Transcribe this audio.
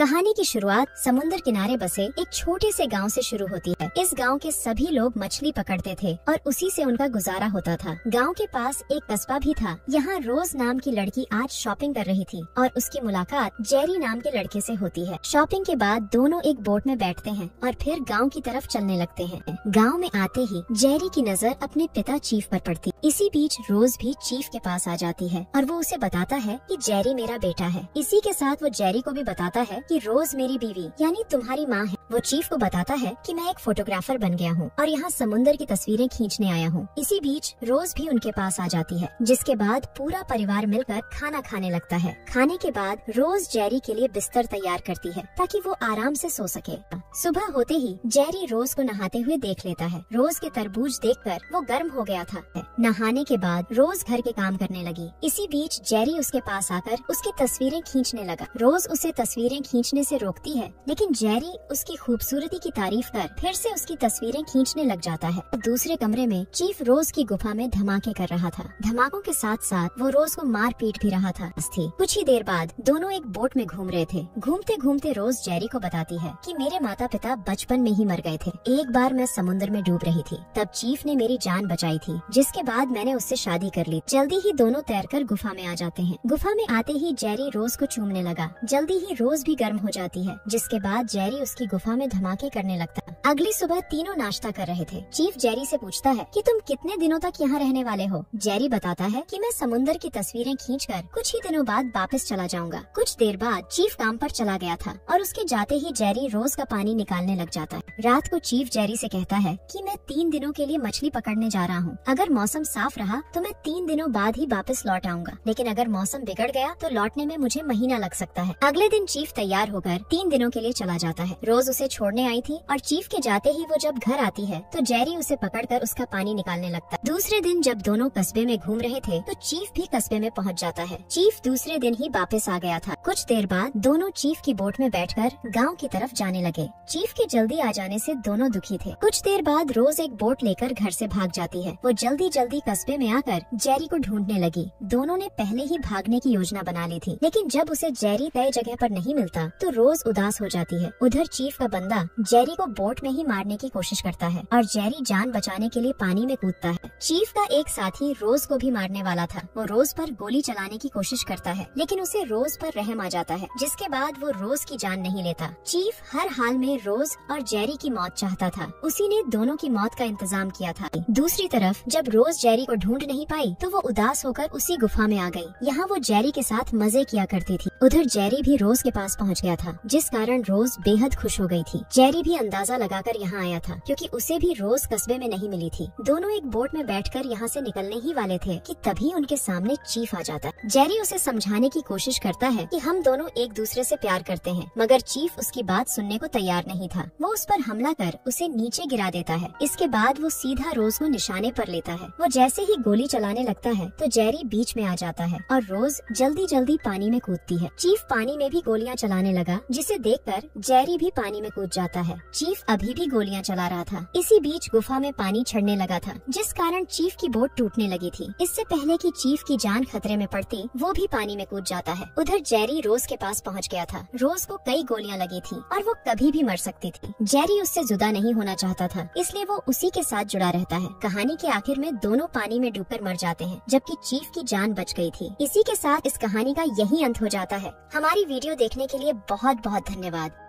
कहानी की शुरुआत समुद्र किनारे बसे एक छोटे से गांव से शुरू होती है। इस गांव के सभी लोग मछली पकड़ते थे और उसी से उनका गुजारा होता था। गांव के पास एक कस्बा भी था। यहाँ रोज नाम की लड़की आज शॉपिंग कर रही थी और उसकी मुलाकात जेरी नाम के लड़के से होती है। शॉपिंग के बाद दोनों एक बोट में बैठते हैं और फिर गाँव की तरफ चलने लगते हैं। गाँव में आते ही जेरी की नजर अपने पिता चीफ पर पड़ती। इसी बीच रोज भी चीफ के पास आ जाती है और वो उसे बताता है कि जेरी मेरा बेटा है। इसी के साथ वो जेरी को भी बताता है कि रोज मेरी बीवी यानी तुम्हारी माँ है। वो चीफ को बताता है कि मैं एक फोटोग्राफर बन गया हूँ और यहाँ समुद्र की तस्वीरें खींचने आया हूँ। इसी बीच रोज भी उनके पास आ जाती है, जिसके बाद पूरा परिवार मिलकर खाना खाने लगता है। खाने के बाद रोज जेरी के लिए बिस्तर तैयार करती है ताकि वो आराम से सो सके। सुबह होते ही जेरी रोज को नहाते हुए देख लेता है। रोज के तरबूज देखकर वो गर्म हो गया था। नहाने के बाद रोज घर के काम करने लगी। इसी बीच जेरी उसके पास आकर उसकी तस्वीरें खींचने लगा। रोज उसे तस्वीरें खींचने से रोकती है, लेकिन जेरी उसकी खूबसूरती की तारीफ कर फिर से उसकी तस्वीरें खींचने लग जाता है। दूसरे कमरे में चीफ रोज की गुफा में धमाके कर रहा था। धमाकों के साथ साथ वो रोज को मार पीट भी रहा था। कुछ ही देर बाद दोनों एक बोट में घूम रहे थे। घूमते घूमते रोज जेरी को बताती है कि मेरे माता पिता बचपन में ही मर गए थे। एक बार मैं समुद्र में डूब रही थी, तब चीफ ने मेरी जान बचाई थी, जिसके बाद मैंने उससे शादी कर ली। जल्दी ही दोनों तैरकर गुफा में आ जाते हैं। गुफा में आते ही जेरी रोज को चूमने लगा। जल्दी ही रोज भी गर्म हो जाती है, जिसके बाद जेरी उसकी गुफा में धमाके करने लगता। अगली सुबह तीनों नाश्ता कर रहे थे। चीफ जेरी से पूछता है कि तुम कितने दिनों तक यहाँ रहने वाले हो। जेरी बताता है कि मैं समुद्र की तस्वीरें खींचकर कुछ ही दिनों बाद वापस चला जाऊंगा। कुछ देर बाद चीफ काम पर चला गया था और उसके जाते ही जेरी रोज का पानी निकालने लग जाता है। रात को चीफ जेरी से कहता है कि मैं 3 दिनों के लिए मछली पकड़ने जा रहा हूँ। अगर मौसम साफ रहा तो मैं 3 दिनों बाद ही वापस लौट आऊंगा, लेकिन अगर मौसम बिगड़ गया तो लौटने में मुझे महीना लग सकता है। अगले दिन चीफ तैयार होकर 3 दिनों के लिए चला जाता है। रोज उसे छोड़ने आई थी और चीफ के जाते ही वो जब घर आती है तो जेरी उसे पकड़कर उसका पानी निकालने लगता है। दूसरे दिन जब दोनों कस्बे में घूम रहे थे तो चीफ भी कस्बे में पहुंच जाता है। चीफ दूसरे दिन ही वापस आ गया था। कुछ देर बाद दोनों चीफ की बोट में बैठकर गांव की तरफ जाने लगे। चीफ के जल्दी आ जाने से दोनों दुखी थे। कुछ देर बाद रोज एक बोट लेकर घर से भाग जाती है। वो जल्दी जल्दी कस्बे में आकर जेरी को ढूंढने लगी। दोनों ने पहले ही भागने की योजना बना ली थी, लेकिन जब उसे जेरी तय जगह पर नहीं मिलता तो रोज उदास हो जाती है। उधर चीफ का बंदा जेरी को बोट में ही मारने की कोशिश करता है और जेरी जान बचाने के लिए पानी में कूदता है। चीफ का एक साथी रोज को भी मारने वाला था। वो रोज पर गोली चलाने की कोशिश करता है, लेकिन उसे रोज पर रहम आ जाता है, जिसके बाद वो रोज की जान नहीं लेता। चीफ हर हाल में रोज और जेरी की मौत चाहता था। उसी ने दोनों की मौत का इंतजाम किया था। दूसरी तरफ जब रोज जेरी को ढूंढ नहीं पाई तो वो उदास होकर उसी गुफा में आ गई। यहाँ वो जेरी के साथ मजे किया करती थी। उधर जेरी भी रोज के पास पहुँच गया था, जिस कारण रोज बेहद खुश हो गई थी। जेरी भी अंदाजा लगाकर यहाँ आया था, क्योंकि उसे भी रोज कस्बे में नहीं मिली थी। दोनों एक बोट में बैठकर यहाँ से निकलने ही वाले थे कि तभी उनके सामने चीफ आ जाता है। जेरी उसे समझाने की कोशिश करता है कि हम दोनों एक दूसरे से प्यार करते हैं, मगर चीफ उसकी बात सुनने को तैयार नहीं था। वो उस पर हमला कर उसे नीचे गिरा देता है। इसके बाद वो सीधा रोज को निशाने पर लेता है। वो जैसे ही गोली चलाने लगता है तो जेरी बीच में आ जाता है और रोज जल्दी जल्दी पानी में कूदती है। चीफ पानी में भी गोलियां चलाने लगा, जिसे देखकर जेरी भी पानी में कूद जाता है। चीफ अभी भी गोलियां चला रहा था। इसी बीच गुफा में पानी चढ़ने लगा था, जिस कारण चीफ की बोट टूटने लगी थी। इससे पहले कि चीफ की जान खतरे में पड़ती, वो भी पानी में कूद जाता है। उधर जेरी रोज के पास पहुंच गया था। रोज को कई गोलियां लगी थी और वो कभी भी मर सकती थी। जेरी उससे जुदा नहीं होना चाहता था, इसलिए वो उसी के साथ जुड़ा रहता है। कहानी के आखिर में दोनों पानी में डूबकर मर जाते हैं, जबकि चीफ की जान बच गई थी। इसी के साथ इस कहानी का यही अंत हो जाता है। हमारी वीडियो देखने के लिए बहुत बहुत धन्यवाद।